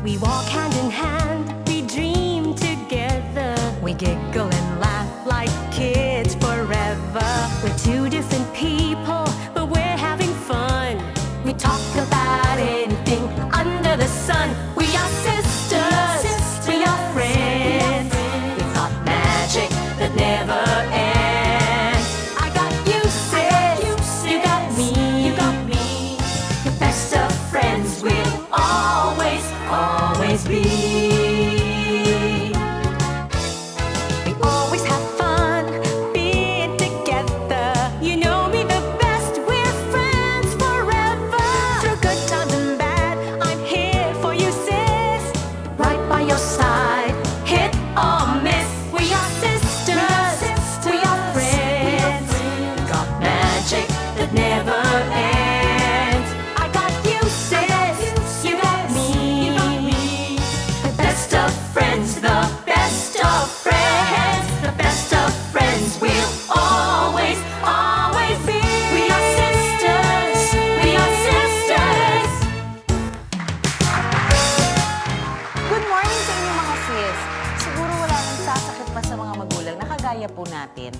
We walk hand in hand, we dream together. We giggle and laugh like kids forever. We're two different people, but we're having fun. We talk about anything under the sun. We are sisters, we are friends. We've got magic that never ends. I got you, sis, you got me. The best of friends will always, always be. We always have fun being together. You know me the best, we're friends forever. Through good times and bad, I'm here for you, sis. Right by your side, hit or miss. We are sisters, we are friends. Got magic that never ends. I got you, sis, you got me. The best of friends, the best of friends. The best of friends will always, always be. We are sisters, we are sisters. Good morning sa inyo mga sis. Siguro wala nang sasakit pa sa mga magulang na kagaya po natin.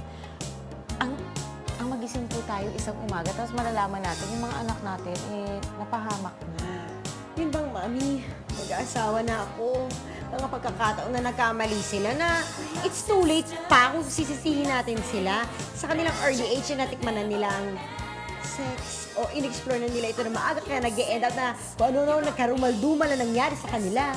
Ang magising po tayo isang umaga, tapos malalaman natin yung mga anak natin, napahamak na. Yun bang, Mami? Mag-aasawa na ako. Mga pagkakataon na nagkamali sila na it's too late pa kung sisisihin natin sila. Sa kanilang early age na natikman na nila ang sex o in-explore na nila ito na maaga kaya nag-e-end up na kung ano-ano nagkarumal-dumal na nangyari sa kanila.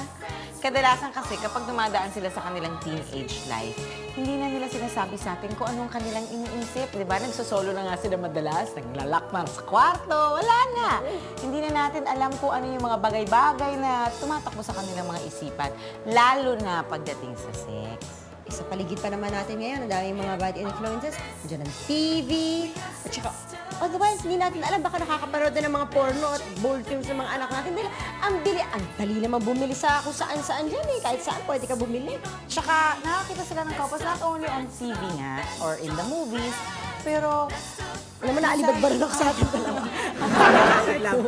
Kadalasan kasi kapag dumadaan sila sa kanilang teenage life, hindi na nila sinasabi sa atin kung anong kanilang iniisip. Di ba? Nagsosolo na nga sila madalas, naglalak na sa kwarto, wala na. Hindi na natin alam kung ano yung mga bagay-bagay na tumatakbo sa kanilang mga isipan, lalo na pagdating sa sex. Sa paligid pa naman natin ngayon, ang daming mga bad influences. Diyan ang TV, at saka, otherwise, hindi natin alam, baka nakakapanood na ng mga porno at bold films ng mga anak natin. Dahil ang dali naman bumili sa kung saan-saan dyan eh. Kahit saan pwede ka bumili. Tsaka nakakita sila ng couples not only on TV nga or in the movies, pero Alam mo, naalibag-baran ako sa atin dalawa. Pero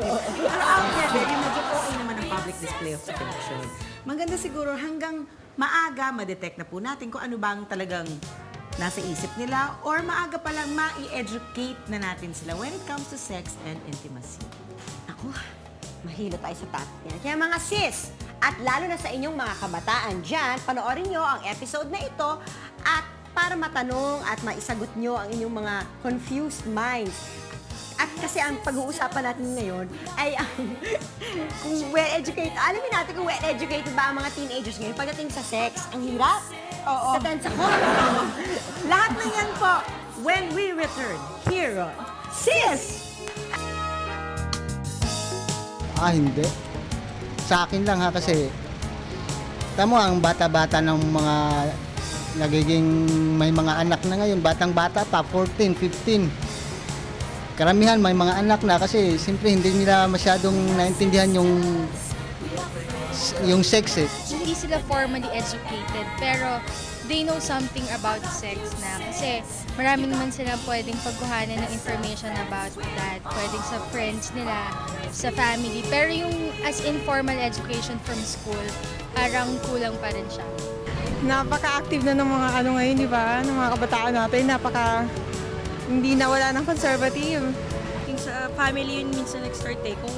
out there, very medyo okay naman ang public display of affection. Maganda siguro hanggang maaga ma-detect na po natin kung ano bang talagang nasa isip nila or maaga pa lang ma-educate na natin sila when it comes to sex and intimacy. Ako, mahilo tayo sa topic yan. Kaya mga sis, at lalo na sa inyong mga kabataan dyan, panoorin nyo ang episode na ito at para matanong at maisagot nyo ang inyong mga confused minds. At kasi ang pag-uusapan natin ngayon ay ang kung well-educated, alamin natin kung well-educated ba ang mga teenagers ngayon pagdating sa sex. Ang hirap. Oo. Sa tensa ko. Lahat na yan po when we return here on Sis! Hindi. Sa akin lang ha, kasi tamo ang bata-bata ng mga nagiging may mga anak na ngayon, batang-bata pa, 14, 15. Karamihan may mga anak na kasi siyempre hindi nila masyadong naintindihan yung sex eh. Hindi sila formally educated, pero they know something about sex na. Kasi marami naman sila pwedeng pagkuhanan ng information about that. Pwedeng sa friends nila, sa family. Pero yung as informal education from school, parang kulang pa rin siya. Napaka-active na ng mga ano ngayon, di ba? Ng mga kabataan natin, hindi nawala ng conservative. Yung sa family yun minsan nag-start eh. Kung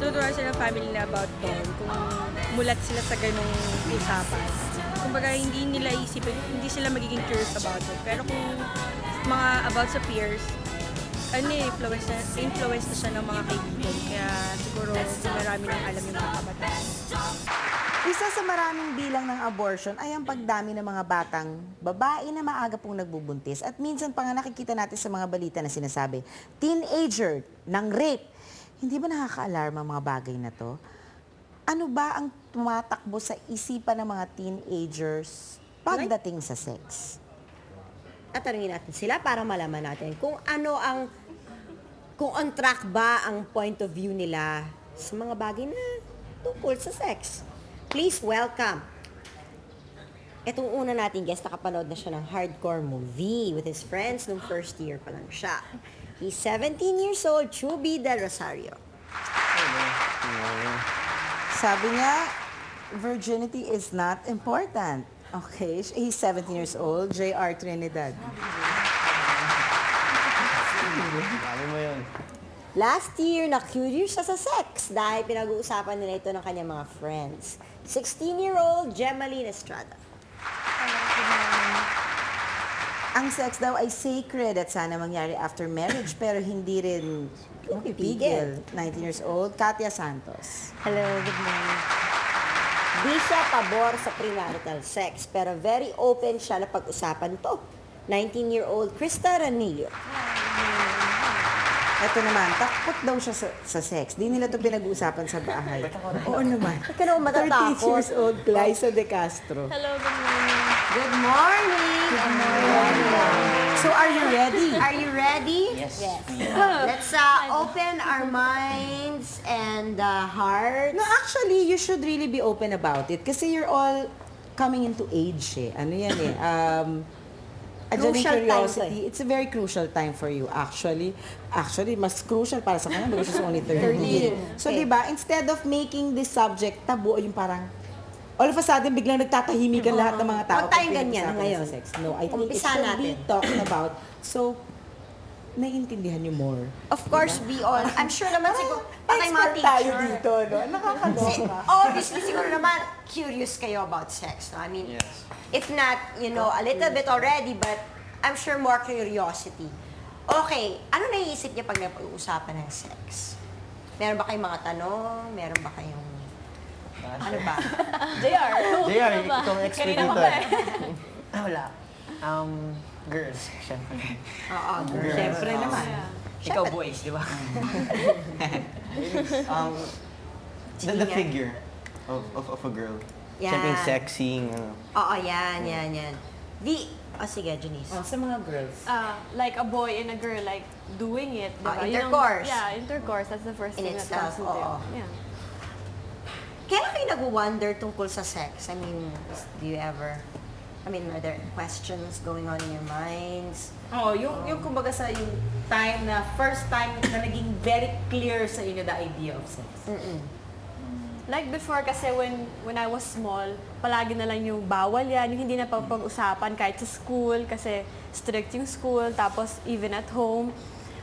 tuturuan sila family nila about doon, kung mulat sila sa ganong usapan. Kumbaga hindi nila isipin, hindi sila magiging curious about it. Pero kung mga about sa peers, influence na siya ng mga kaibigan. Kaya siguro marami nang alam yung mga kabataan. isa sa maraming bilang ng abortion ay ang pagdami ng mga batang babae na maaga pong nagbubuntis. At minsan pa nga nakikita natin sa mga balita na sinasabi, teenager ng rape. Hindi ba nakaka-alarma ang mga bagay na to? Ano ba ang tumatakbo sa isipan ng mga teenagers pagdating sa sex? At tanungin natin sila para malaman natin kung on track ba ang point of view nila sa mga bagay na tungkol sa sex. Please welcome. Itong una nating guest, nakapanood na siya ng hardcore movie with his friends nung first year pa lang siya. He's 17 years old, Chubby Del Rosario. Sabi niya, virginity is not important. Okay, he's 17 years old, J.R. Trinidad. Sabi mo yun. Last year, na-curious siya sa sex dahil pinag-uusapan nila ito ng kanyang mga friends. 16-year-old Gemaline Estrada. Ang sex daw ay sacred at sana mangyari after marriage pero hindi rin pipigil. 19 years old, Katia Santos. Hello, good morning. Di siya pabor sa premarital sex, pero very open siya na pag-usapan to. 19-year-old Krista Ranillo. Ito naman, takot daw siya sa sex. Di nila ito pinag-uusapan sa bahay. Oo naman. Ba't ka naman 38 matatakot? years old, Glyza De Castro. Hello, good morning. Good morning! So are you ready? Are you ready? Yes. Let's open our minds and hearts. No, actually, you should really be open about it kasi you're all coming into age eh. Ano yan eh. Andyan yung Crucial time curiosity. to It's a very crucial time for you, actually. Actually, mas crucial para sa kanya because she's only 30. So, Okay. di ba, instead of making this subject tabu, yung parang, all of a sudden, biglang nagtatahimikan lahat ng mga tao. Huwag tayong pag ganyan pinag-usapan ngayon. sa sex. No, I think it Umpisa should be natin. talked about. So, naiintindihan niyo more. Of course, be all. I'm sure naman siguro, patay mga Expert tayo teacher. dito, no? Nakakaloka. Obviously, siguro naman, curious kayo about sex. No? I mean, Yes. if not, you know, a little bit already, but I'm sure more curiosity. Okay, ano naiisip niya pag napag-uusapan ng sex? Meron ba kayong mga tanong? Meron ba kayong... Ano ba? JR. JR, ikaw ang expert Kanina dito. pa Wala. Girls, syempre. Oo, girl. Siyempre naman. Ikaw boys, di ba? The figure of a girl. Yeah. Siyempre yung sexy, ano. Oo, yan. Sige, Janice. Oh, sa mga girls. Like a boy and a girl, like doing it. Diba? Yun ang- Intercourse. Yeah, intercourse. That's the first In thing that itself, comes into oo. Yeah. Kailan kayo nag-wonder tungkol sa sex? I mean, do you ever... I mean, are there questions going on in your minds? Oh, yung kumbaga sa yung time na first time na naging very clear sa inyo the idea of sex. Like before kasi when I was small, palagi na lang yung bawal yan, yung hindi na pag-usapan kahit sa school kasi strict yung school, tapos even at home.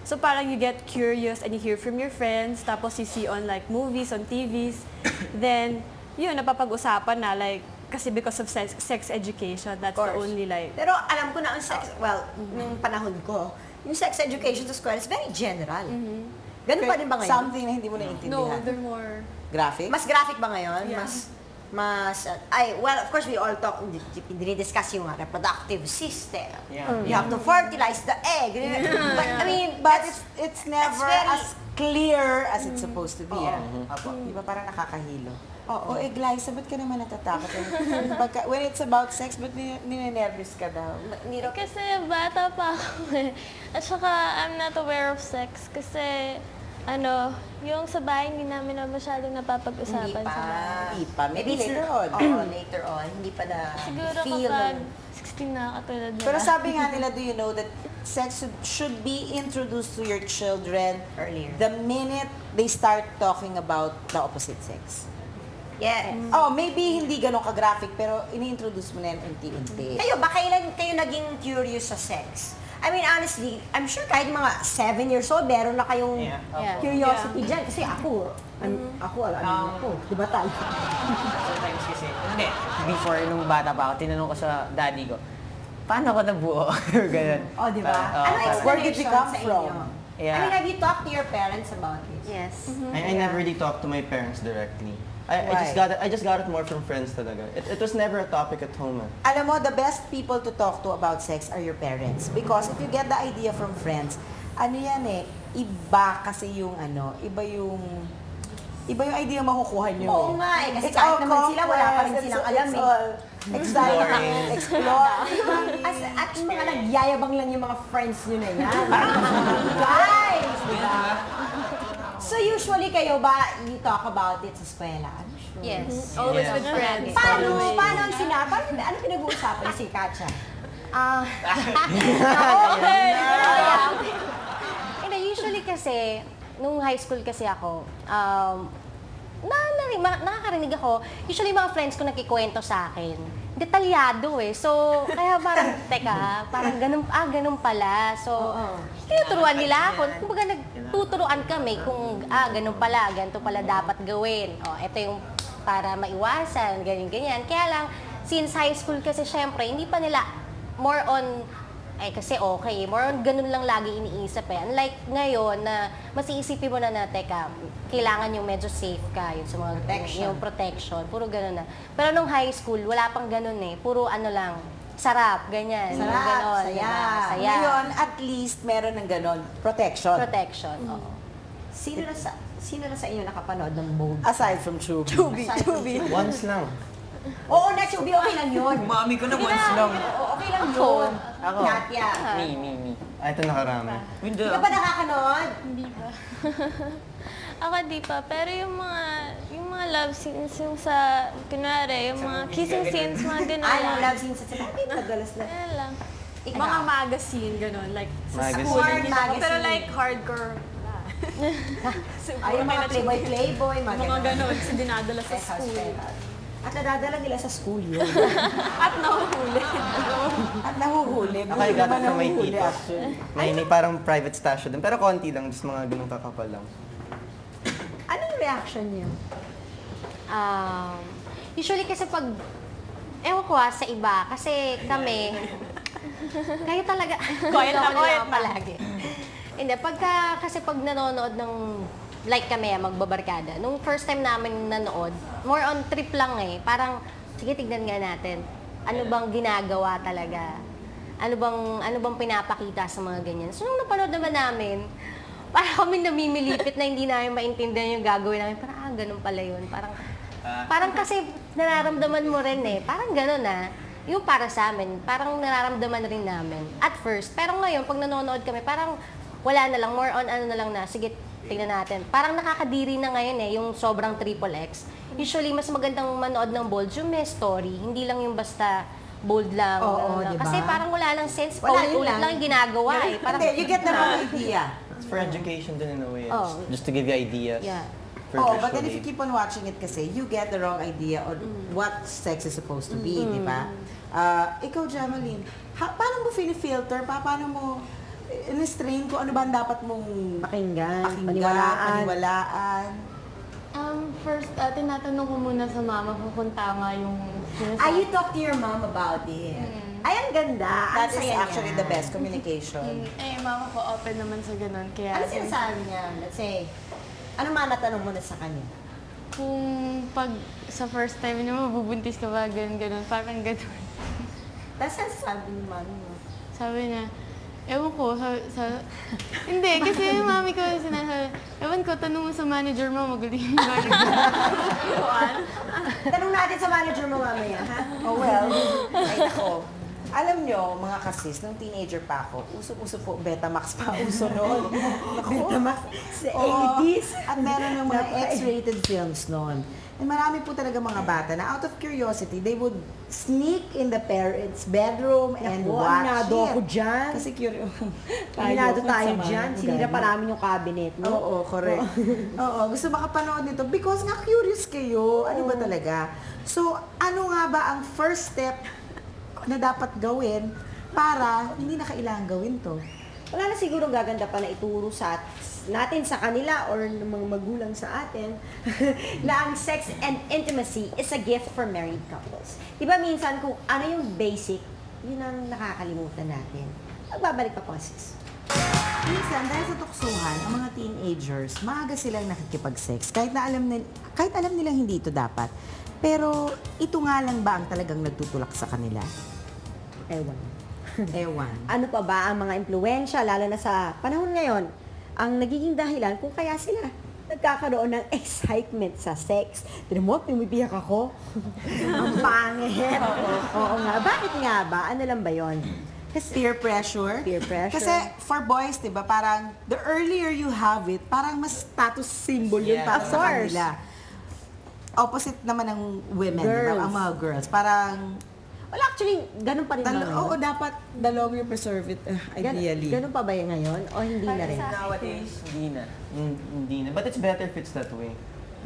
So parang you get curious and you hear from your friends, tapos you see on like movies, on TVs. Then, yun, napapag-usapan na like, kasi because of sex education, that's the course. only like... Pero alam ko na ang sex, well, nung panahon ko, yung sex education sa school is very general. Ganun pa rin ba ngayon? Something na hindi mo No, naiintindihan. they're more... Graphic? Mas graphic ba ngayon? Yeah. Well, of course, we all talk, dinidiscuss yung reproductive system. Yeah. You have to fertilize the egg. But, I mean, But it's never very- as clear as it's supposed to be. Oo. Apo. Di ba parang nakakahilo? Oo. O Glyza, ba't ka naman natatakot? When it's about sex, ba't ninenervous ka daw? Niro, Kasi bata pa ako eh. At saka I'm not aware of sex kasi yung sa bahay hindi namin na masyadong napapag-usapan hindi pa. sa bahay. Hindi pa. Maybe Maybe later on. Oo, later on. Hindi pa na Siguro feel. kapag 16 na katulad nila. Pero sabi nga nila, do you know that sex should be introduced to your children Earlier. the minute they start talking about the opposite sex? Yeah. Oh, maybe hindi ganun ka-graphic, pero ini-introduce mo na yan unti-unti. Kayo, ba kailan kayo naging curious sa sex? I mean, honestly, I'm sure kahit mga 7 years old, meron na kayong Yeah. Yeah. curiosity dyan. Kasi ako, di ba tayo? Sometimes kasi, hindi. Before, nung bata pa ako, tinanong ko sa daddy ko, paano ako nabuo? Ganun. O, di ba? Oo, Ano parang- Where did you explanation come sa from? inyo? Yeah. I mean, have you talked to your parents about this? Yes. I never really talked to my parents directly. I just got it more from friends talaga. It was never a topic at home. Alam mo, the best people to talk to about sex are your parents. Because if you get the idea from friends, ano yan eh, iba kasi yung iba yung idea makukuha nyo. Oo nga eh, kasi It's kahit all naman sila, wala pa rin complex. silang It's alam eh. all exciting, exploring. At mga nagyayabang lang yung mga friends nyo na yan. Guys! Diba? So usually kayo ba, you talk about it sa eskwela? I'm sure. Yes. Always Yeah. with friends. Paano ang sinabi? Ano pinag-uusapan si Katya? Usually kasi, nung high school kasi ako, nakakarinig ako, usually mga friends ko nagkikwento sa akin. Detalyado eh. So, kaya parang, teka, parang ganun pala. So, tinuturuan nila ako. Kumbaga, nagtuturuan kami kung, ganun pala, ganito pala dapat gawin. O, ito yung para maiwasan, ganyan-ganyan. Kaya lang, since high school kasi syempre, hindi pa nila more on, kasi okay, more on ganun lang lagi iniisip eh. Unlike ngayon na mas iisipin mo na teka, kailangan yung medyo safe ka, yung sa mga yung protection, puro ganun na. Pero nung high school, wala pang ganun eh. Puro ano lang, sarap, ganyan. Sarap, ganon, saya. diba? Saya. Ngayon, at least meron ng ganon. Protection. Protection, oo. Sino na sa inyo nakapanood ng Bold? Aside from Chubby. Chubby. Once lang. Oo, na Chubby, okay lang yun. Mami ko na once lang. Oo, okay lang yun. Ako. Katya. Me. Ito nakarami. Hindi. Hindi ka ba nakakanood? Hindi ba? Ako di pa, pero yung mga love scenes, yung sa, kunwari, yung mga kissing scenes, mga ganun Ay, lang. yung love scenes sa sinabi, madalas na. Kaya lang. Mga magazine, gano'n. Like, sa Magazine. school, Hard hindi ako. Pero magazine. like, hardcore. wala. Ay, yung mga playboy, Mga gano'n, kasi dinadala sa Penthouse, school. penthouse. At nadadala nila sa school yun. At nahuhuli. At nahuhuli. Ako, I got it from my Nahuhuli, tito. actually. May parang private stash doon. Pero konti lang, just mga ganung kakapal lang. Anong reaction niyo? Usually kasi pag, ewan ko sa iba, kasi kami, kayo talaga, Quiet na, Joke quiet lang na. palagi. Hindi, kasi pag nanonood ng, like kami, magbabarkada, nung first time namin nanood, more on trip lang eh, parang, sige, tignan nga natin, ano bang ginagawa talaga? Ano bang pinapakita sa mga ganyan? So, nung napanood naman namin, parang kami namimilipit na hindi namin maintindihan yung gagawin namin. Parang, ganun pala yun. Parang kasi nararamdaman mo rin eh. Parang ganun yung para sa amin, parang nararamdaman rin namin. At first, pero ngayon, pag nanonood kami, parang wala na lang, more on ano na lang na, sige, tingnan natin. Parang nakakadiri na ngayon yung sobrang XXX. Usually, mas magandang manood ng Bold yung may story, hindi lang yung basta bold lang. Oo, lang. diba? Kasi parang wala lang sense, Wala yun paulit-ulit lang. lang yung ginagawa eh. Parang, Hindi, you get the wrong idea. It's for education din in a way. Oh. Just to give you ideas. Yeah. For Oh, but then visual if you aid. keep on watching it kasi, you get the wrong idea on what sex is supposed to be, di ba? Ikaw, Jamaline, paano mo filter? Paano mo in-strain kung ano ba ang dapat mong Pakinggan, paniwalaan? First, tinatanong ko muna sa mama ko kung tama yung Ay, you talk to your mom about it. Ay, ang ganda. That Ang is saya actually niya. the best communication. mama ko open naman sa ganun. Kaya, Ano sinasabi niya? Let's say, ano mga natanong mo na sa kanya? kung pag sa first time niyo, mabubuntis ka ba, ganun, parang ganun. Tapos ano sabi ni mami mo? Sabi niya, ewan ko, hindi, kasi yung mami ko sinasabi, ewan ko, tanong mo sa manager mo, magaling yung manager. Tanong natin sa manager mo mamaya, ha? Oh well, ay ako. Alam nyo, mga kasis, nung teenager pa ako, uso-uso po, Betamax pa uso noon. Betamax sa Oo. 80s. At meron ng mga X-rated films noon. And marami po talaga mga bata na out of curiosity, they would sneak in the parents' bedroom and Naku, watch aminado it. ako dyan. Kasi curious. Aminado tayo kung dyan. sama, Sinira pa ugali. namin yung cabinet, no? Oo, correct. Oo, gusto makapanood nito because nga curious kayo. Ano ba talaga? So, ano nga ba ang first step na dapat gawin para hindi na kailangan gawin to? Wala na siguro gaganda pa na ituro natin sa kanila or ng mga magulang sa atin na ang sex and intimacy is a gift for married couples. Diba minsan kung ano yung basic, yun ang nakakalimutan natin. Magbabalik pa po, sis. Minsan, dahil sa tuksuhan, ang mga teenagers, maaga silang nakikipag-sex. Kahit alam nilang hindi ito dapat. Pero ito nga lang ba ang talagang nagtutulak sa kanila? Ewan. Ano pa ba ang mga impluensya, lalo na sa panahon ngayon, ang nagiging dahilan kung kaya sila nagkakaroon ng excitement sa sex. Tinan mo, pumipiyak ako. Ang pangit. Oo nga. Bakit nga ba? Ano lang ba yon? Peer pressure. Peer pressure. Kasi for boys, di ba, parang the earlier you have it, parang mas status symbol yun Yeah. para Of sa course. kanila. Opposite naman ng women, di ba? Girls. Ang mga girls. Parang, Wala, actually, ganun pa rin ba oo, ngayon? dapat the longer you preserve it, ideally. Ganun pa ba yan ngayon? O hindi na rin? Nowadays, hindi na. Hindi na. But it's better if it's that way.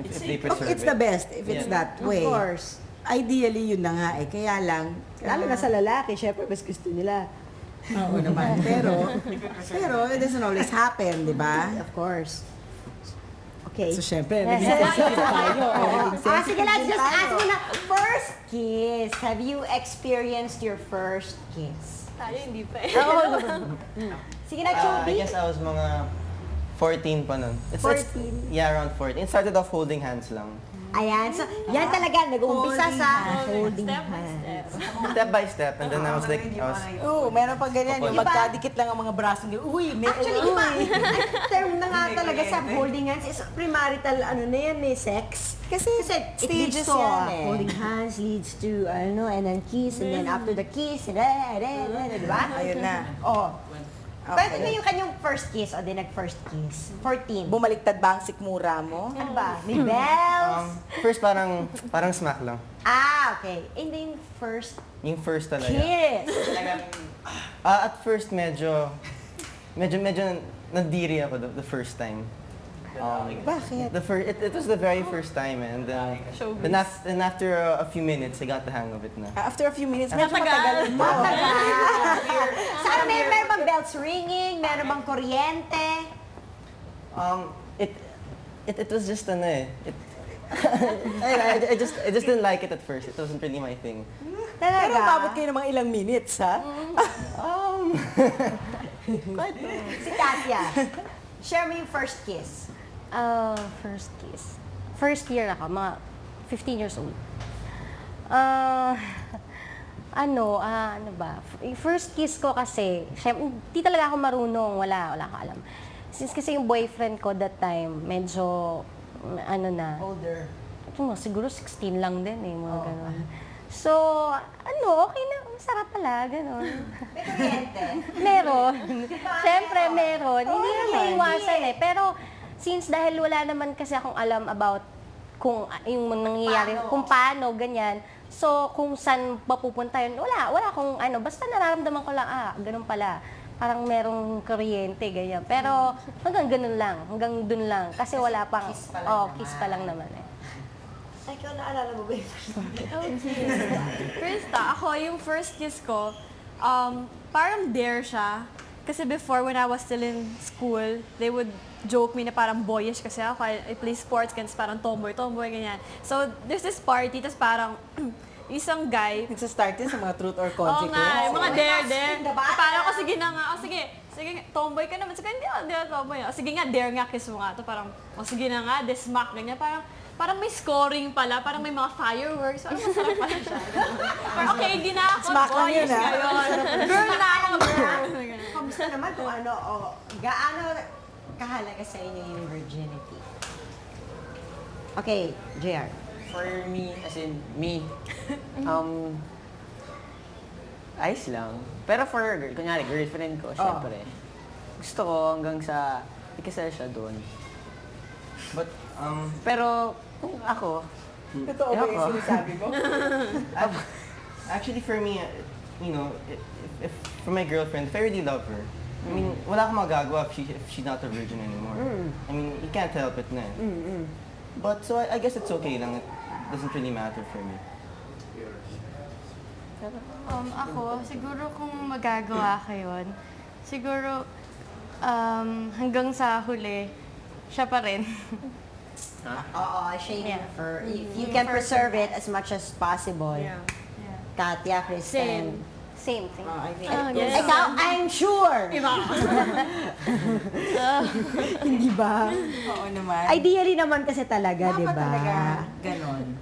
if they preserve It's it. the best if it's Yeah. that way. Of course. Ideally, yun na nga eh. Kaya lang, Lalo na sa lalaki, syempre, mas gusto nila. oo naman. Pero it doesn't always happen, di ba? Of course. Okay. So, syempre, Yes. naging sensitive tayo. Sige, let's just ask muna. First kiss. Have you experienced your first kiss? Tayo hindi pa eh. Sige na, I Chubby. guess I was mga 14 pa nun. 14? Yeah, around 14. It started off holding hands lang. Ayan. So, yan talaga. Nag-uumpisa sa holding Step by hands. Step by step. And then I was like, Oo, meron pang ganyan. Yung magkadikit lang ang mga braso nila. Uy, may Actually, iba. Term na nga talaga sa holding hands is premarital, ano na yan eh, sex. Kasi It leads stages to, yan eh. holding hands leads to, and then kiss, and then after the kiss, di ba? Ayun na. Oh. Okay. Pero yung kanyang first kiss, o di nag-first kiss. 14. Bumaliktad ba ang sikmura mo? Ano ba? May bells? first parang smack lang. Okay. And then first Yung first talaga. kiss. At first medyo nadiri ako the first time. Bakit? It was the very first time, and then after a few minutes, I got the hang of it na. After a few minutes, medyo matagal mo. Sana meron bang bells ringing? Meron bang kuryente? It was just ano eh. I just didn't like it at first. It wasn't really my thing. Talaga? Pero umabot kayo ng mga ilang minutes, ha? Si Katya. Share me yung first kiss. First kiss. First year ako, mga 15 years old. Ano ba? Yung first kiss ko kasi, syempre, hindi talaga ako marunong, wala akong alam. Since kasi yung boyfriend ko that time, medyo, Older. siguro 16 lang din eh, mga ganun. So, okay na, masarap pala, ganun. May kuryente. Meron. Siyempre, meron. Hindi na maiwasan eh. Pero, since dahil wala naman kasi akong alam about kung yung nangyayari, kung paano, ganyan. So, kung saan mapupunta yun, wala akong basta nararamdaman ko lang, ganun pala. Parang merong kuryente, ganyan. Pero, hanggang ganun lang, hanggang dun lang. Kasi wala pang, kiss pa lang naman eh. Ikaw, naalala mo ba yung first Krista, ako yung first kiss ko, parang dare siya. Kasi before, when I was still in school, they would joke me na parang boyish kasi ako. I play sports, ganyan, parang tomboy, ganyan. So, there's this party, tas parang isang guy. Nagsa-start din sa mga truth or Oo consequence. nga, yung mga dare. Diba? Parang ako, sige na nga, sige, tomboy ka naman. Sige, hindi ako tomboy. Sige nga, dare nga, kiss mo nga. To parang, sige na nga, smack, ganyan. Parang may scoring pala, parang may mga fireworks. Parang masarap pala siya. Parang, okay, hindi na ako Smack lang boyish yun, ah. ngayon. Girl na ako, girl. Kamusta naman kung gaano kahalaga sa inyo yung virginity? Okay, JR. For me, as in me, ayos lang. Pero for, kunyari, girlfriend ko, syempre, gusto ko hanggang sa ikasal siya doon. But Pero kung ako, Totoo ba yung sinasabi mo? actually for me, if for my girlfriend, if I really love her, I mean, wala akong magagawa if she's not a virgin anymore. I mean, you can't help it na. But so I guess it's okay lang. It doesn't really matter for me. Ako, siguro kung magagawa ko yun, siguro hanggang sa huli, siya pa rin. Oo, shame for if you can preserve it as much as possible. Katya, Kristen. Same thing. I think Ikaw, I'm sure. Hindi ba? oo naman. Ideally naman kasi talaga, di Dapat ba? talaga ganon.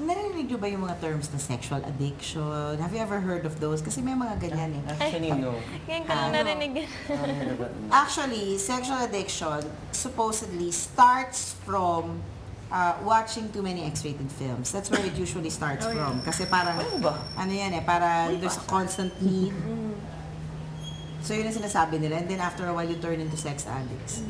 Narinig niyo ba yung mga terms na sexual addiction? Have you ever heard of those? Kasi may mga ganyan eh. Actually, no. Ngayon ko lang narinig. Actually, sexual addiction supposedly starts from watching too many X-rated films. That's where it usually starts from. Kasi parang, ano yan eh, parang there's a constant need. So yun ang sinasabi nila. And then after a while, you turn into sex addicts.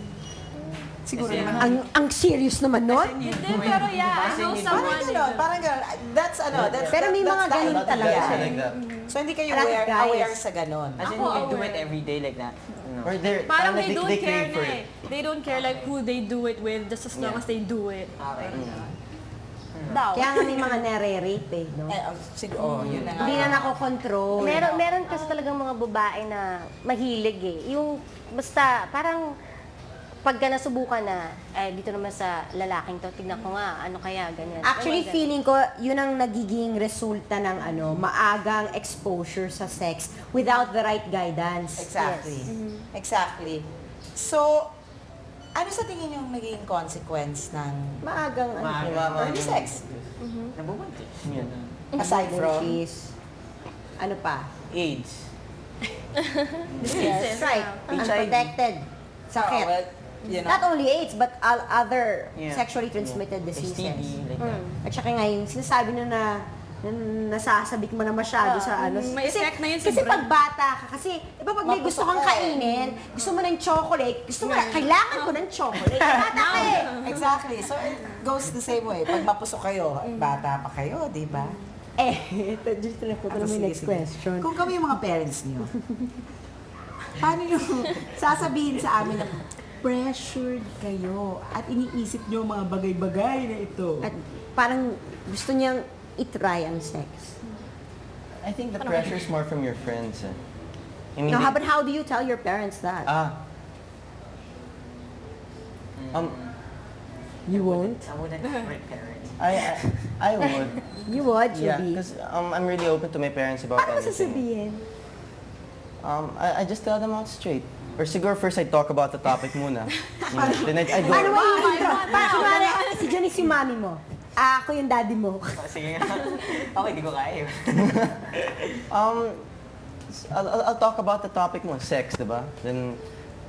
Siguro Kasi- naman. Ang serious naman nun. Hindi, pero yeah, I know Parang someone. gano'n, parang gano'n. That's Pero may mga that's ganun the- talaga. yeah. Like that. So hindi kayo Like aware, guys. aware sa gano'n. As in, Ako, you do aware. it every day like that. No. Or they're Parang like they don't care crave na for eh. it. They don't care like who they do it with just as long Yeah. as they do it. Okay. Daw. Kaya nga may mga nare-rape eh, no? Siguro, yun na nga. Hindi na nakokontrol. Meron kasi talagang mga babae na mahilig eh. Yung basta parang pagka nasubukan na, dito naman sa lalaking to, tignan ko nga, ano kaya, ganyan. Actually, Oh my God. feeling ko, yun ang nagiging resulta ng maagang exposure sa sex without the right guidance. Exactly. Exactly. So, ano sa tingin yung naging consequence ng Maagang early sex? Nabubuntis. Yun. Aside from... Is, ano pa? AIDS. Yes, right. Unprotected. Sakit. well, you know. Not only AIDS, but all other Yeah. sexually transmitted diseases. STD, like that. At saka nga yung sinasabi na nasasabik mo na masyado sa ano. may effect na yun sa Kasi brain. pag bata ka, kasi iba pag may gusto kang kainin, gusto mo ng chocolate, gusto mo na, kailangan ko ng chocolate. Bata ka eh. Exactly. So, it goes the same way. Pag mapusok kayo, bata pa kayo, di ba? Ito na po Ako, yung sige, next sige. question. Kung kami yung mga parents niyo, paano nyo sasabihin sa amin na pressured kayo at iniisip nyo mga bagay-bagay na ito? At parang gusto niyang itry ang sex. I think the pressure is more from your friends. Eh. I mean, No, they- but how do you tell your parents that? You won't? I wouldn't hurt parents. I would. You would, Yeah, Juby. because I'm really open to my parents about Paano anything. sasabihin? I just tell them out straight. Or siguro first I talk about the topic muna. Then I go. Ano ba yung intro? Kunwari, si Janice yung mami mo. Ako yung daddy mo. Sige nga. Okay, di ko kaya. I'll talk about the topic mo, sex, diba? Then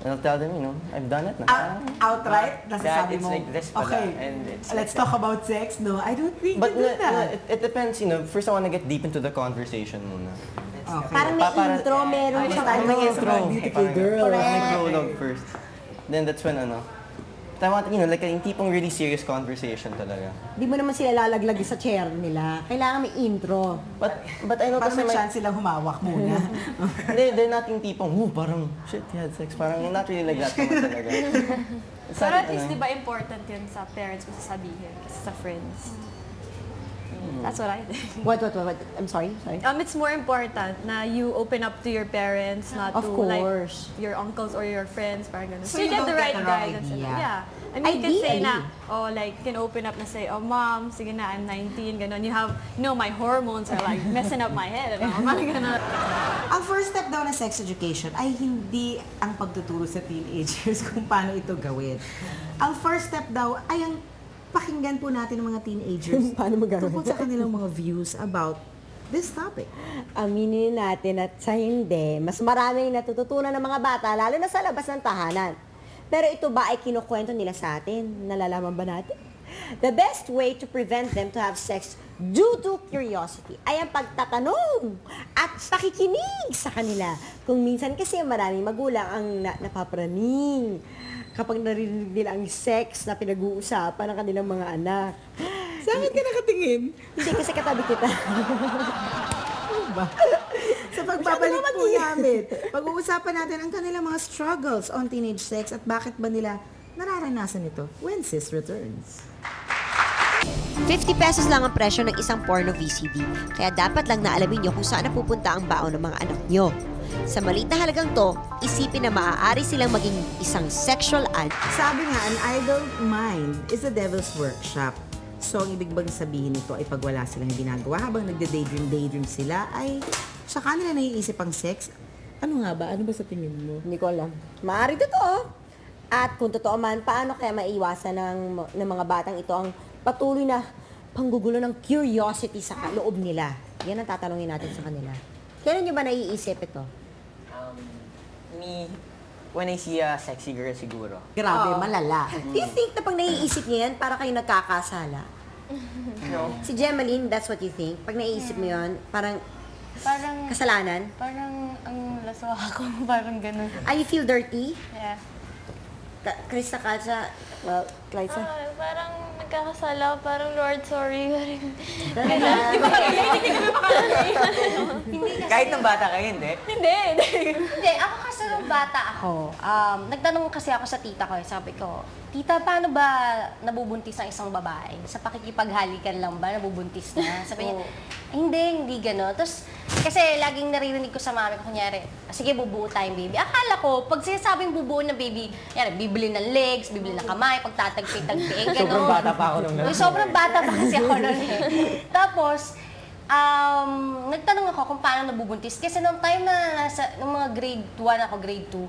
I'll tell them, I've done it na. Outright, Dad, nasasabi it's mo, like this pala, okay, and it's let's like talk about sex. No, I don't think But you do that. it depends, First I want to get deep into the conversation muna. Okay. Parang may Para- intro, meron siyang Parang may intro. beautiful Parang- girl. Parang may Correct. prologue first. Then that's when I want, like yung tipong really serious conversation talaga. Di mo naman sila lalaglag sa chair nila. Kailangan may intro. But I know Parang kasi may may, chance silang humawak muna. they're not yung tipong, parang, shit, he had sex. Parang not really like that naman talaga. It's Pero not, at least, di ba, important yun sa parents mo sasabihin kasi sa friends. That's what I think. What? I'm sorry. It's more important na you open up to your parents, not Of to course. like your uncles or your friends, parang ganun. So you you get the don't right get the wrong guidance. idea. Yeah. I mean, you can say Ideally. na, like, you can open up na say, oh, mom, sige na, I'm 19, ganun. You have, my hormones are like messing up my head. Parang ganun. Ang first step daw ng sex education ay hindi ang pagtuturo sa teenagers kung paano ito gawin. Ang first step daw ay ang pakinggan po natin ng mga teenagers Paano magagawin? tungkol sa kanilang mga views about this topic. Aminin natin at sa hindi, mas maraming natututunan ng mga bata, lalo na sa labas ng tahanan. Pero ito ba ay kinukwento nila sa atin? Nalalaman ba natin? The best way to prevent them to have sex due to curiosity ay ang pagtatanong at pakikinig sa kanila. Kung minsan kasi maraming magulang ang napapraning kapag narinig nila ang sex na pinag-uusapan ng kanilang mga anak. Saan ka nakatingin? Hindi kasi katabi kita. Sa pagbabalik po namin, pag-uusapan natin ang kanilang mga struggles on teenage sex at bakit ba nila nararanasan ito when sis returns. 50 pesos lang ang presyo ng isang porno VCD, kaya dapat lang na alamin nyo kung saan napupunta ang baon ng mga anak nyo. Sa maliit na halagang to, isipin na maaari silang maging isang sexual addict. Sabi nga, an idle mind is a devil's workshop. So, ang ibig bang sabihin nito ay pag wala silang ginagawa, habang nagde-daydream sila, ay sa kanila naiisip ang sex. Ano nga ba? Ano ba sa tingin mo? Hindi ko alam. Maaari totoo. At kung totoo man, paano kaya maiiwasan ng mga batang ito ang patuloy na panggugulo ng curiosity sa loob nila? Yan ang tatanungin natin sa kanila. Kailan nyo ba naiisip ito? Me, when I see a sexy girl siguro. Grabe, malala. Do you think na pag naiisip niyo yan, para kayo nagkakasala? No. Si Gemaline, that's what you think? Pag naiisip mo yun, parang Parang, kasalanan? parang ang laswa ko, parang ganun. You feel dirty? Yeah. Krista Katsa, Liza. Parang nagkakasala, parang Lord, sorry. Kahit nung bata kayo, hindi? Hindi. Hindi, ako kasi nung bata ako, nagtanong kasi ako sa tita ko, sabi ko, tita, paano ba nabubuntis ang isang babae? Sa pakikipaghalikan lang ba nabubuntis na? Sabi niya, hindi gano'n. Tapos, kasi laging naririnig ko sa mami ko, kunyari, sige, bubuo tayong baby. Akala ko, pag sinasabing bubuo ng baby, yan, bibili ng legs, bibili ng kamay, pagtatagpi-tagpi, gano'n. Sobrang bata pa ako nung Uy, sobrang bata pa kasi ako nun eh. Tapos, nagtanong ako kung paano nabubuntis. Kasi nung time na nung mga grade 1 ako, grade 2,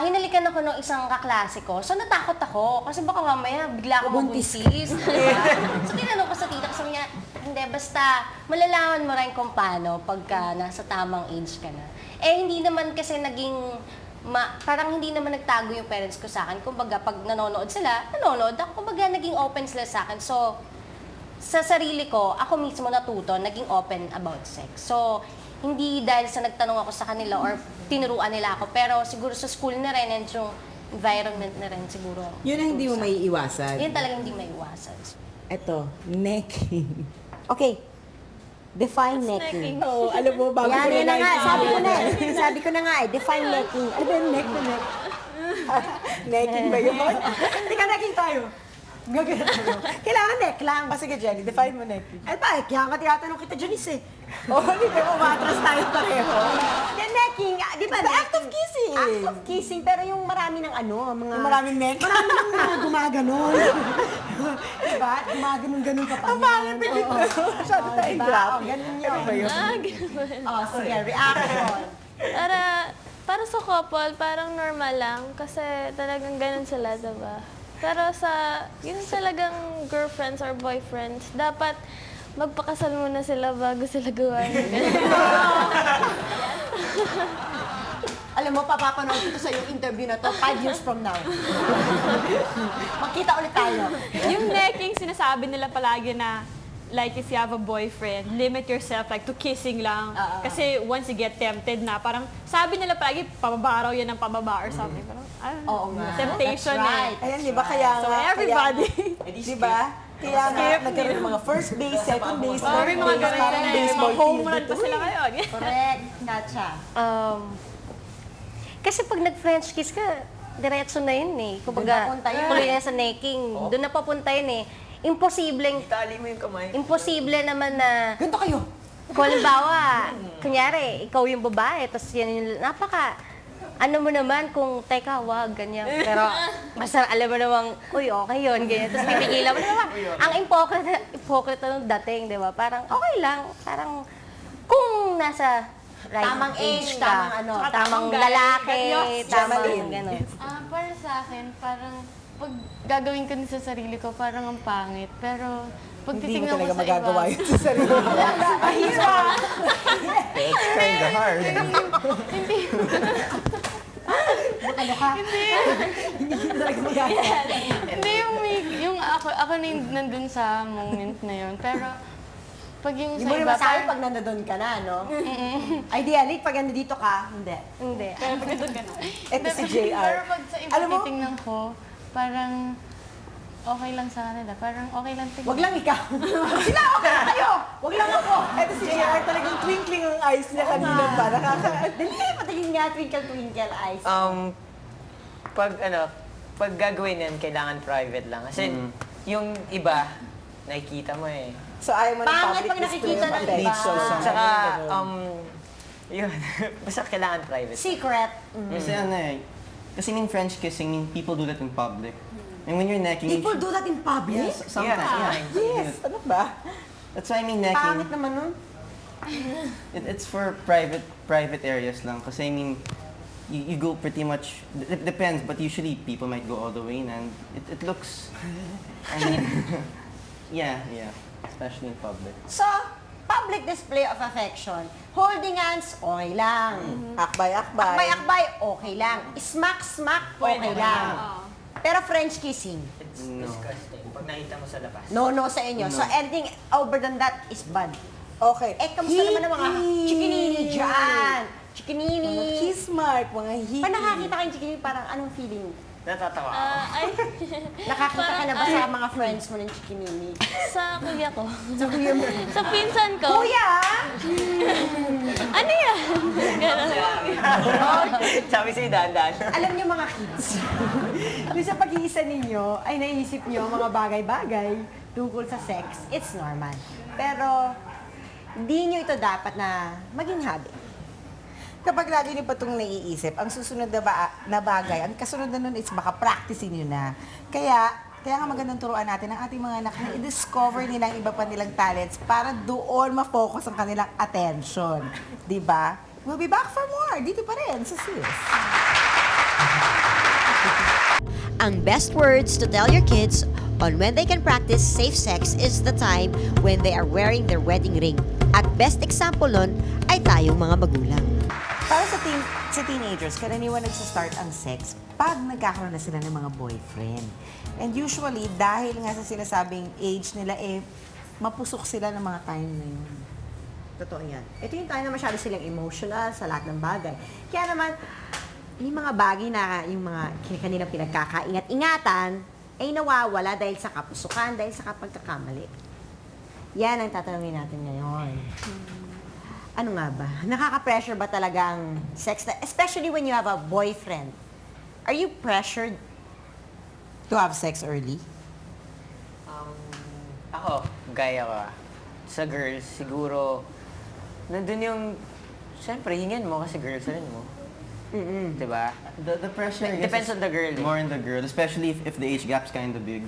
hinalikan ako ng isang kaklase ko. So, natakot ako. Kasi baka mamaya bigla ako mabuntis. Diba? So, tinanong ko sa tita ko, sabi niya, hindi, basta malalaman mo rin kung paano pagka nasa tamang age ka na. Eh, hindi naman kasi naging, parang hindi naman nagtago yung parents ko sa akin. Kumbaga, pag nanonood sila, nanonood ako. Kumbaga, naging open sila sa akin. So, sa sarili ko, ako mismo natuto, naging open about sex. So, hindi dahil sa nagtanong ako sa kanila or tinuruan nila ako, pero siguro sa school na rin and yung environment na rin siguro. Yun ang hindi mo may iwasan. Yun talagang hindi may iwasan. Ito, necking. Okay. Define necking. Oo, alam mo, bago Yan, ko yan na nga. na Sabi ko na nga eh. Define necking. Ano ba yung neck na neck? necking ba yun? Teka, necking tayo. Kailangan neck lang. Sige, Jenny, define mo necking. Ay ba, kaya ka tinatanong kita, Janice eh. Hindi ba umatras tayo pareho? Yung necking, di ba? The act of kissing. Act of kissing, pero yung marami ng mga... Yung maraming neck? Marami ng mga gumaganon. Diba? Gumaganon-ganon ka pa. Ang pangit na dito. Masyado tayong graphic. Ganun yun. Ano ba yun? Sige, reaction. Para sa couple, parang normal lang. Kasi talagang ganun sila, diba? Pero sa, yun talagang girlfriends or boyfriends, dapat magpakasal muna sila bago sila gawa. Alam mo, papapanood ko sa yung interview na to 5 years from now. Magkita ulit tayo. Yung necking, sinasabi nila palagi na, like if you have a boyfriend, limit yourself like to kissing lang. Kasi once you get tempted na, parang sabi nila palagi, pababa raw yan ng pababa or something. Parang, Oo nga. temptation That's right. eh. Ayan, di ba? Kaya So nga, everybody. Di ba? Kaya nga, nagkaroon ng mga first base, second base, Sorry, third mga base, ganun parang na eh. baseball Mga field home run dito. pa sila ngayon. Correct, Katsa. Kasi pag nag-French kiss ka, diretso na yun eh. Kumbaga, Doon napunta yun. tuloy na sa necking. Doon na papunta yun eh. Imposibleng, Tali mo yung kamay. imposible naman na, Ganito kayo. kung halimbawa, kunyari, ikaw yung babae, tapos yan yung, ano mo naman kung, teka, wag, ganyan. Pero, basta alam mo namang, uy, okay yun, ganyan. Tapos pipigilan mo naman. Ang hypocrite ng dating, di ba? Parang, okay lang. Parang, kung nasa right Tamang age, ka, tamang ano, tamang tamang lalaki, guy, tamang Jamalin. gano'n. Para sa akin, parang pag gagawin ko din sa sarili ko, parang ang pangit. Pero pag Hindi mo titingnan ko talaga sa magagawa iba, yun sa sarili mo. It's kind of hard. hindi yung ako na yung nandun sa moment na yun. Pero pag yung Hindi sa mo iba, naman sabi parang, pag nandun ka na, no? Ideally, pag nandito ka, hindi. Hindi. Ito si pero JR. pag sa iba Alam mo, titingnan ko, parang okay lang sa kanila. Parang okay lang tingnan. Wag lang ikaw. Sila, okay na kayo. Wag lang ako. ito si JR, talagang twinkling ang eyes niya kanina pa. Dali, patingin nga, twinkle eyes. Pag gagawin yan, kailangan private lang. Kasi yung iba, nakikita mo eh. So ayaw mo ng Pangit public pag nakikita display of ng iba. affection. Tsaka, yun, basta kailangan private. Secret. Kasi kasi French kissing, people do that in public. And when you're necking, People do that in public? Yes, sometimes. Yeah. Yes, ano ba? That's why I mean necking. Pangit naman nun. It's for private areas lang. Kasi you go pretty much, it depends, but usually people might go all the way and it looks, yeah, especially in public. So, public display of affection. Holding hands, okay lang. Akbay-akbay. Akbay-akbay, okay lang. Smack-smack, okay lang. Pero French kissing, It's disgusting. Pag nakita mo sa labas. no sa inyo. So, anything over than that is bad. Okay. Kamusta naman ang mga chikinini dyan? Mga Chikinini. kiss mark, mga hiki. Pag nakakita kayong chikinini, parang anong feeling? Natatawa ako. Nakakita ka na ba sa mga friends mo ng Chikinini? Sa kuya ko. Sa kuya mo? Sa pinsan ko. Kuya! Ano yan? Ganun. Sabi sa'yo, dahan-dahan. Alam niyo mga kids, kung sa pag-iisa ninyo ay naisip niyo mga bagay-bagay tungkol sa sex, it's normal. Pero, di niyo ito dapat na maging habit. Kapag lagi niyo pa itong naiisip, ang susunod na bagay, ang kasunod na nun is baka practicein niyo na. Kaya nga magandang turuan natin ang ating mga anak na i-discover nila ang iba pa nilang talents para doon ma-focus ang kanilang attention. Diba? We'll be back for more. Dito pa rin sa Sis. Ang best words to tell your kids on when they can practice safe sex is the time when they are wearing their wedding ring. At best example nun ay tayong mga magulang. Para sa teenagers, karaniwan nagsistart ang sex pag nagkakaroon na sila ng mga boyfriend. And usually, dahil nga sa sinasabing age nila, mapusok sila ng mga time na yun. Totoo yan. Ito yung time na masyado silang emotional sa lahat ng bagay. Kaya naman, yung mga bagay na yung mga kanilang pinagkakaingat-ingatan ay nawawala dahil sa kapusukan, dahil sa pagkakamali. Yan ang tatanungin natin ngayon. Ano nga ba? Nakaka-pressure ba talaga ang sex na, especially when you have a boyfriend? Are you pressured to have sex early? Ako, gaya ko. Sa girls, siguro, nandun yung, siyempre, hingin mo kasi girls rin mo. Diba? The pressure, I guess, Depends on the girl. More on the girl, especially if the age gap's kind of big.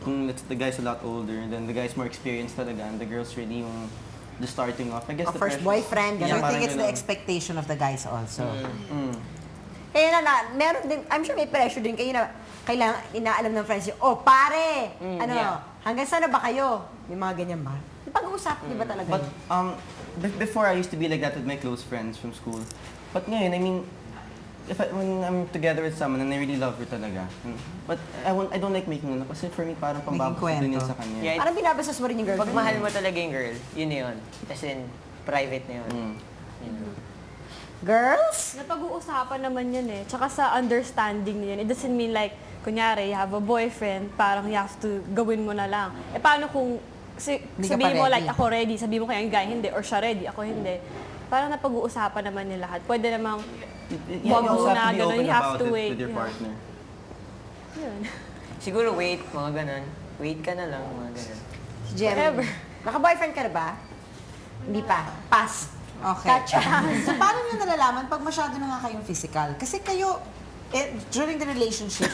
Kung the guy's a lot older, then the guy's more experienced talaga, and the girl's really yung the starting off. I guess the first pressure- boyfriend, So gano'n. I think parang it's the ganun. expectation of the guys also. Kaya meron din, I'm sure may pressure din kayo na kailangan, inaalam ng friends nyo, oh pare, hanggang saan na ba kayo? May mga ganyan ba? Pag-uusap, di ba talaga? But before I used to be like that with my close friends from school. But ngayon, I mean, when I'm together with someone and I really love her talaga. But I don't like making love kasi for me parang pambabas din yun sa kanya. Yeah, Parang binabasas mo rin yung pag girlfriend. mahal mo talaga yung girl, yun na yun. As in, private na yun. Girls? Napag-uusapan naman yun eh. Tsaka sa understanding yun. It doesn't mean like, kunyari, you have a boyfriend, parang you have to gawin mo na lang. Eh paano kung Hindi ka pa sabihin mo ready. like, ako ready, sabihin mo kaya yung guy hindi, or siya ready, ako hindi. Parang napag-uusapan naman yung lahat. Pwede namang You wag also muna, have to be ganun, open you have about to it wait. with your Yeah. partner. Yun. Siguro wait, mga ganun. Wait ka na lang, mga ganun. Si Jem, Forever. naka-boyfriend ka na ba? Hindi pa. Pass. Okay. Gotcha. So paano nyo nalalaman pag masyado na nga kayong physical? Kasi kayo, during the relationship,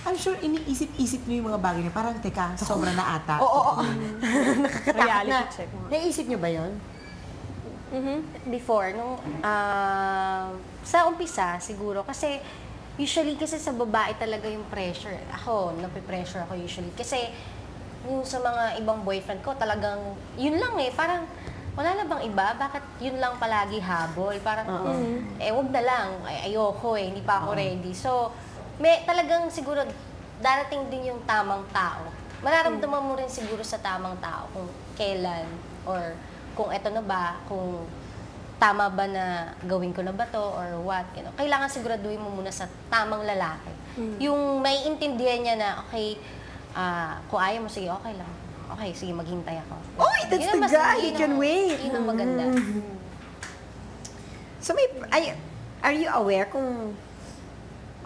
I'm sure iniisip-isip nyo yung mga bagay na parang, teka, sobra na ata. Oo. Nakakatakot na. Reality check mo. Naisip nyo ba yun? Before, nung sa umpisa siguro, kasi usually kasi sa babae talaga yung pressure. Ako, nape-pressure ako usually. Kasi yung sa mga ibang boyfriend ko, talagang yun lang eh. Parang wala na bang iba? Bakit yun lang palagi habol? Parang, wag na lang. Ayoko eh, hindi pa ako ready. So, may talagang siguro darating din yung tamang tao. Mararamdaman mo rin siguro sa tamang tao kung kailan or kung eto na ba, kung tama ba na gawin ko na ba to or what. You know. Kailangan siguraduhin mo muna sa tamang lalaki. Yung may intindihan niya na, okay, kung ayaw mo, sige, okay lang. Okay, sige, maghintay ako. Oy, that's Yun ang the guy. He can wait. Yun ang maganda. So are you aware kung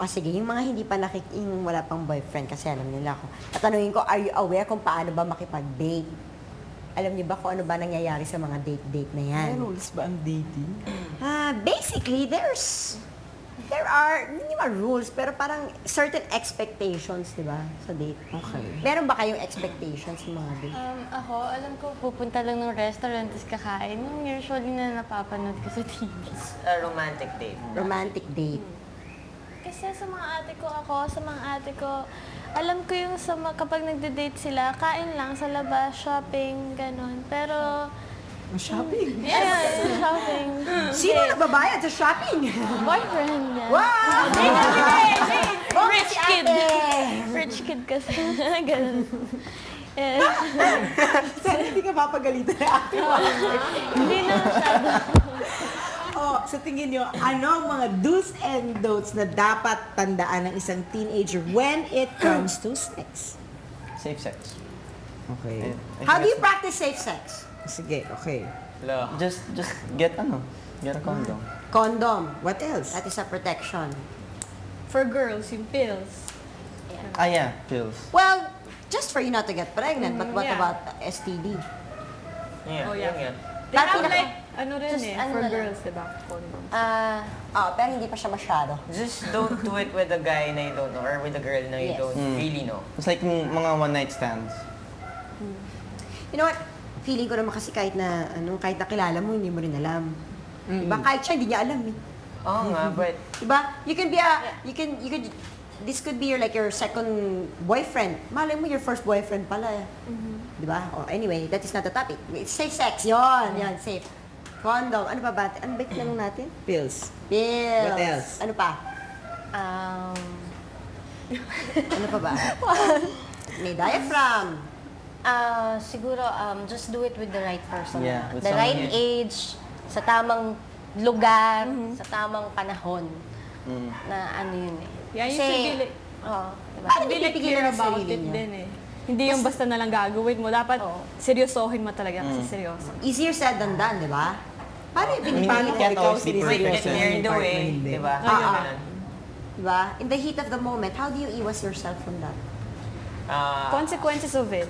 sige, yung mga hindi pa yung wala pang boyfriend kasi alam nila ako. Tatanungin ko, are you aware kung paano ba makipag-date? Alam niyo ba kung ano ba nangyayari sa mga date-date na yan? May rules ba ang dating? Basically, there are, hindi naman rules, pero parang certain expectations, di ba, sa date. Okay. Meron ba kayong expectations sa mga date? Ako, alam ko, pupunta lang ng restaurant, tapos kakain. Yung usually na napapanood ko sa TV. A romantic date. Romantic date. Kasi sa mga ate ko, alam ko yung kapag nagde-date sila, kain lang sa labas, shopping, ganon. Pero, Shopping? yeah, shopping. Sino nagbabayad sa shopping? Boyfriend niya. Wow! Rich kid. Rich kid kasi. Ganon. Yeah. Sana hindi ka mapagalitan na ate mo. Hindi na masyado. Sa tingin nyo, ano ang mga do's and don'ts na dapat tandaan ng isang teenager when it comes to sex? Safe sex. Okay. How do you practice safe sex? Sige, okay. Just get a condom. Condom. What else? That is a protection. For girls, yung pills. Yeah, pills. Well, just for you not to get pregnant, but what yeah. about STD? Yeah, Oh, yeah. yun. They have Pinaka- like, ano rin Just eh, ano for na lang. girls, diba? Condoms. Pero hindi pa siya masyado. Just don't do it with a guy na you don't know or with a girl na you Yes. don't really know. It's like mga one-night stands. You know what? Feeling ko naman kasi kahit na kilala mo, hindi mo rin alam. Diba? Kahit siya, hindi niya alam eh. Oo nga, but Diba? You can be this could be your second boyfriend. Malay mo, your first boyfriend pala eh. Diba? Oh, anyway, that is not the topic. It's safe sex. Yon, safe. Condom. Ano pa ba? Ano ba yung tanong natin? Pills. Pills. What else? Ano pa? Ano pa ba? May diaphragm. Siguro, just do it with the right person. Yeah, with The someone right you- age, sa tamang lugar, sa tamang panahon. Na ano yun eh. Yeah, you should be like, diba? Paano be like pipigilan clear ang about sarili it niya? din eh. Hindi yung basta na lang gagawin mo. Dapat seryosohin mo talaga kasi seryoso. Easier said than done, di ba? Paano yung I mean, paano you kung can't ikaw always be siniseryoso perfect. get mo carried yung partner, away, hindi? di ba? Ganun. Diba? In the heat of the moment, how do you iwas yourself from that? Consequences of it.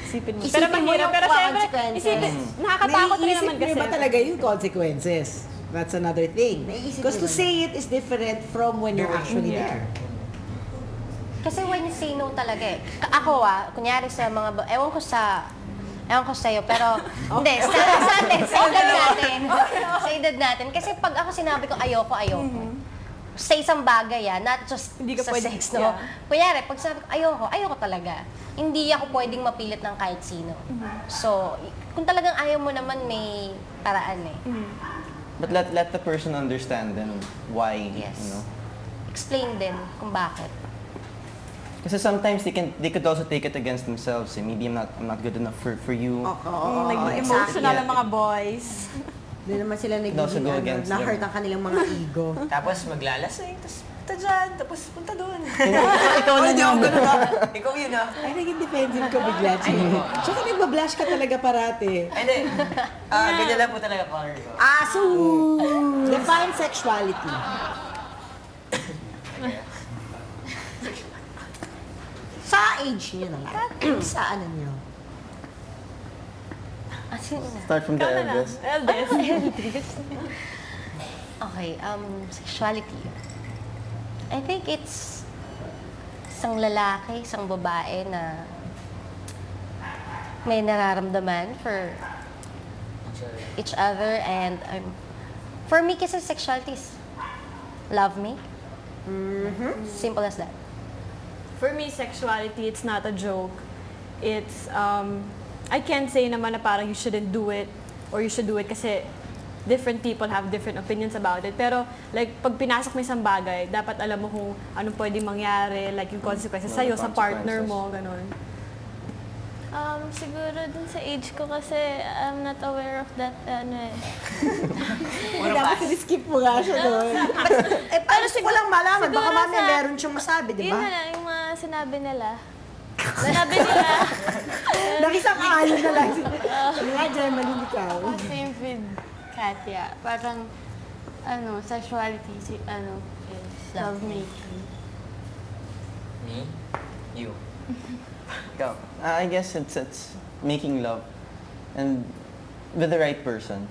Isipin mo. Isipin mo yung pero syempre, consequences. isipin, nakakatakot rin Naiisip naman kasi. niyo ba talaga yung consequences? That's another thing. Naiisip Because to niyo ba say it is different from when you're actually there. Kasi when you say no talaga eh. Ako kunyari sa mga, ewan ko sa'yo, pero hindi, sa atin, sa edad natin. Sa edad natin. Kasi pag ako sinabi ko ayoko. Sa isang bagay not just Hindi ka sa pwede- sex, no? yeah. Kunyari, pag sabi ko ayoko talaga. Hindi ako pwedeng mapilit ng kahit sino. So, kung talagang ayaw mo naman, may paraan eh. But let the person understand then why, Yes. you know. Explain din kung bakit. Kasi sometimes they could also take it against themselves. Maybe I'm not good enough for you. Naging emotional ang mga boys. Hindi naman sila also go nagiging against na-hurt them. ang kanilang mga ego. Tapos maglalasing, tapos punta dyan, tapos punta doon. Ikaw na yun. Ikaw yun Ay, naging defensive ka bigla, Chino. Tsaka nagbablash ka talaga parati. Hindi. Ganyan lang po talaga color ko. So, define sexuality. Sa age niyo na lang. Sa ano niyo? Sino na? Start from the eldest. Okay, sexuality. I think it's isang lalaki, isang babae na may nararamdaman for each other and for me kasi sexuality is love me. Simple as that. For me, sexuality, it's not a joke. It's, I can't say naman na parang you shouldn't do it or you should do it kasi different people have different opinions about it. Pero, like, pag pinasok mo isang bagay, dapat alam mo kung anong pwede mangyari, like yung consequences sa'yo, sa partner mo, ganun. Siguro dun sa age ko kasi I'm not aware of that, Dapat siniskip mo nga siya doon. Pero walang malaman. Baka siguro mamaya sa- meron siyang masabi, di Yun ba? na lang, yung mga sinabi nila. Sinabi nila, Nakisang ayon na lang. Ano nga, Germany, ikaw. same with Katya. Parang, sexuality, is love making. Me? You. Ikaw. I guess it's making love and with the right person.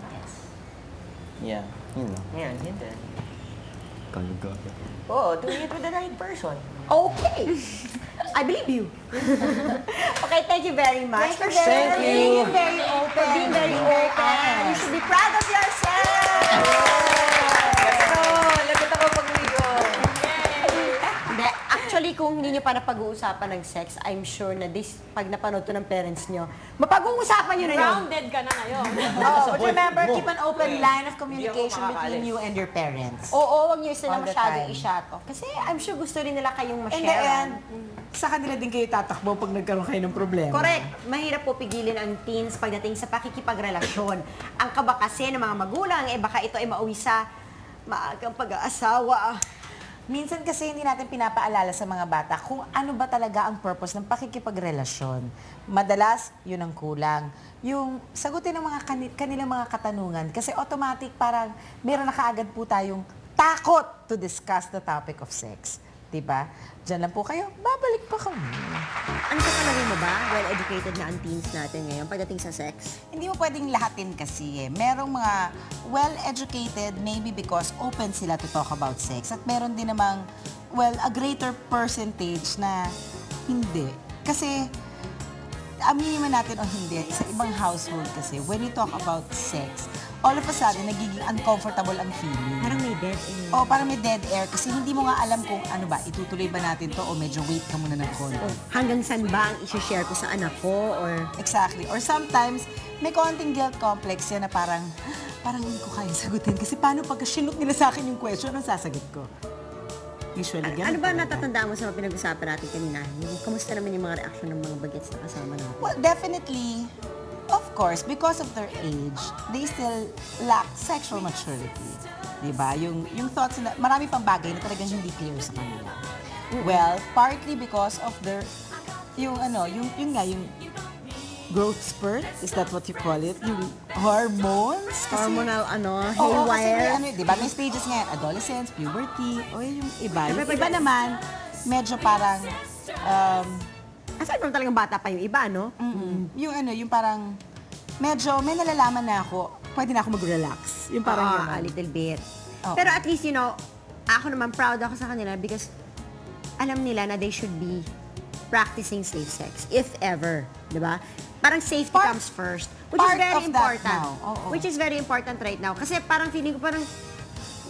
Yeah, you know. Yan, yun din. Kaluga. Oo, doing it with the right person. Okay. I believe you. Okay, thank you very much for Thank sharing. you. Very open. For being very open. You should be proud of yourself. Lagot ako pag uwi ko. Hindi, actually kung hindi nyo pa napag-uusapan ng sex, I'm sure na pag napanood to ng parents nyo, mapag-uusapan nyo na yun. Grounded ka na ngayon. But remember, keep an open line of communication between you and your parents. Oo, huwag nyo sila All the masyadong time. isyato. Kasi I'm sure gusto rin nila kayong In the end, ma-share. sa kanila din kayo tatakbo pag nagkaroon kayo ng problema. Correct. Mahirap po pigilin ang teens pagdating sa pakikipagrelasyon. Ang kaba kasi ng mga magulang, baka ito ay mauwi sa maagang pag-aasawa. Minsan kasi hindi natin pinapaalala sa mga bata kung ano ba talaga ang purpose ng pakikipagrelasyon. Madalas, yun ang kulang. Yung sagutin ng mga kanilang mga katanungan. Kasi automatic parang meron na kaagad po tayong takot to discuss the topic of sex. Diba? Diyan lang po kayo, babalik pa kami. Ano sa palagay mo ba? Well-educated na ang teens natin ngayon pagdating sa sex? Hindi mo pwedeng lahatin kasi eh. Merong mga well-educated maybe because open sila to talk about sex. At meron din namang, well, a greater percentage na hindi. Kasi, aminin man natin o hindi, sa ibang household kasi, when you talk about sex, all of a sudden, nagiging uncomfortable ang feeling. Parang may dead air. Oo, parang may dead air kasi hindi mo nga alam kung ano ba, itutuloy ba natin to o medyo wait ka muna ng konti. Hanggang saan ba ang isi-share ko sa anak ko? Or Exactly. Or sometimes, may konting guilt complex yan na parang hindi ko kaya sagutin. Kasi paano pagka sinut nila sa akin yung question, anong sasagot ko? Usually, ano ganun ba talaga. natatandaan mo sa mga pinag-usapan natin kanina? Kamusta naman yung mga reaction ng mga bagets na kasama natin? Well, definitely, of course, because of their age, they still lack sexual maturity. Diba? Yung thoughts na, marami pang bagay na talagang hindi clear sa kanila. Well, partly because of their, yung growth spurt, is that what you call it? Yung hormones? Kasi, Hormonal, oo, kasi haywire. may, diba, may stages nga yan, adolescence, puberty, o yung iba. Yung iba naman, medyo parang, aside from talagang bata pa yung iba, no? yung parang, medyo may nalalaman na ako, pwede na ako mag-relax. Yung parang yun. A little bit. Oo. Pero at least, ako naman proud ako sa kanila because alam nila na they should be practicing safe sex, if ever. Diba? Parang safety comes first. Which is part very of that important. now. Oo. Which is very important right now. Kasi parang feeling ko parang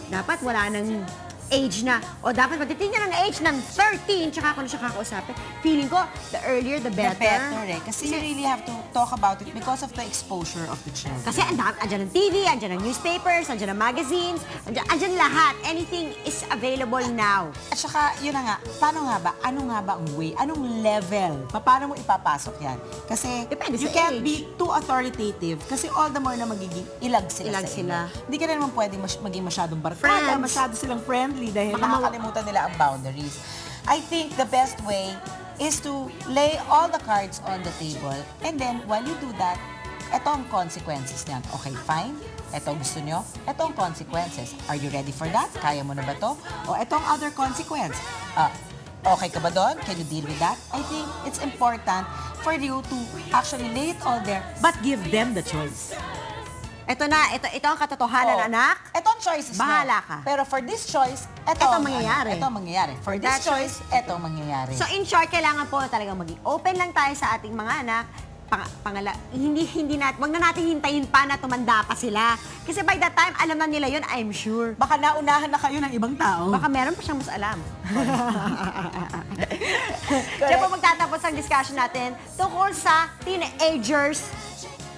dapat wala nang age na. O dapat matitingnan ng age ng 13 tsaka ako na siya kakausapin. Feeling ko, the earlier, the better. The better eh. Kasi you really have to talk about it because of the exposure of the children. Kasi andyan ang TV, andyan ang newspapers, andyan ang magazines, andyan lahat. Anything is available now. At saka, yun na nga, paano nga ba? Ano nga ba ang way? Anong level? Paano mo ipapasok yan? Kasi Depende you sa can't age. be too authoritative kasi all the more na magiging ilag sila Ilag sa sila. inyo. Hindi ka na naman pwedeng maging masyadong barkada, Friends. masyado silang friendly dahil Baka nakakalimutan nila ang boundaries. I think the best way is to lay all the cards on the table and then while you do that, eto ang consequences niyan. Okay, fine. Eto gusto nyo. Eto ang consequences. Are you ready for that? Kaya mo na ba to? O eto ang other consequence. Okay ka ba doon? Can you deal with that? I think it's important for you to actually lay it all there but give them the choice. Ito ang katotohanan, Oo. anak. Ito ang choices Bahala mo. ka. Pero for this choice, ito Ito ang ang mangyayari. Ito ang mangyayari. For that this choice, ito ang mangyayari. So in short, kailangan po talagang maging open lang tayo sa ating mga anak. Hindi natin, wag na natin hintayin pa na tumanda pa sila. Kasi by that time, alam na nila yun, I'm sure. Baka naunahan na kayo ng ibang tao. Baka meron pa siyang mas alam. Diyan po magtatapos ang discussion natin tungkol sa teenagers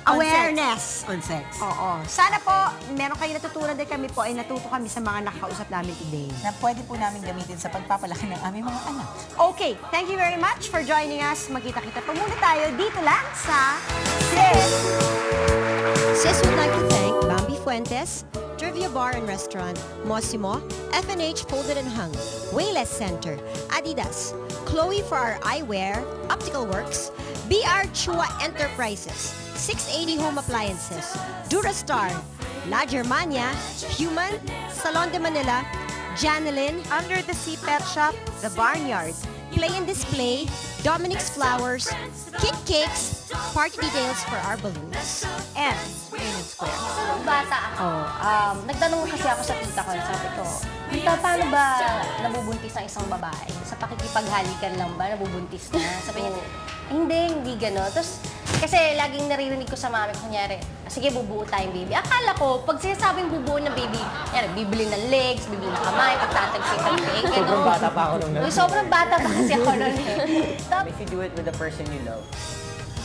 awareness. On sex. Oo. Sana po, meron kayo natutunan din kami po, ay natuto kami sa mga nakakausap namin today. Na pwede po namin gamitin sa pagpapalaki ng aming mga anak. Okay, thank you very much for joining us. Magkita-kita pa muna tayo dito lang sa Sis! Sis would like to thank Bambi Fuentes, Trivia Bar and Restaurant, Mosimo, FNH Folded and Hung, Wayless Center, Adidas, Chloe for our eyewear, Optical Works, BR Chua Enterprises, 680 Home Appliances, Durastar, La Germania, Human, Salon de Manila, Janelin, Under the Sea Pet Shop, The Barnyard, Play and Display, Dominic's Flowers, Kit Cakes, party details for our balloons, and Union Square. Nung bata ako, nagtanong kasi ako sa tita ko, sabi ko, tita, paano ba nabubuntis ang isang babae? Sa pakikipaghalikan lang ba, nabubuntis na? Sabi niya, hindi gano'n. Tapos, Kasi laging naririnig ko sa mami ko, kunyari, sige, bubuo tayong baby. Akala ko, pag sinasabing bubuo ng baby, yan, bibili ng legs, bibili ng kamay, pagtatagpig-tagpig. Sobrang bata pa ako nung Uy, sobrang bata pa kasi ako nun eh. If you do it with the person you love,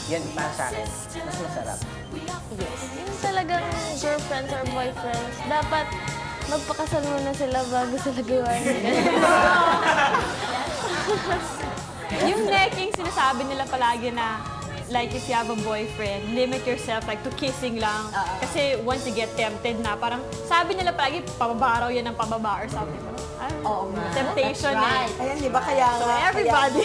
yan para sa akin, mas masarap. Yung talagang girlfriends or boyfriends, dapat magpakasal muna sila bago sila gawain. Yung necking, sinasabi nila palagi na like if you have a boyfriend, limit yourself like to kissing lang. Kasi once you get tempted na, parang sabi nila palagi, pababa raw yan ng pababa or something. Oo nga. Temptation That's right. eh. Ayan, di ba? Kaya So nga, everybody.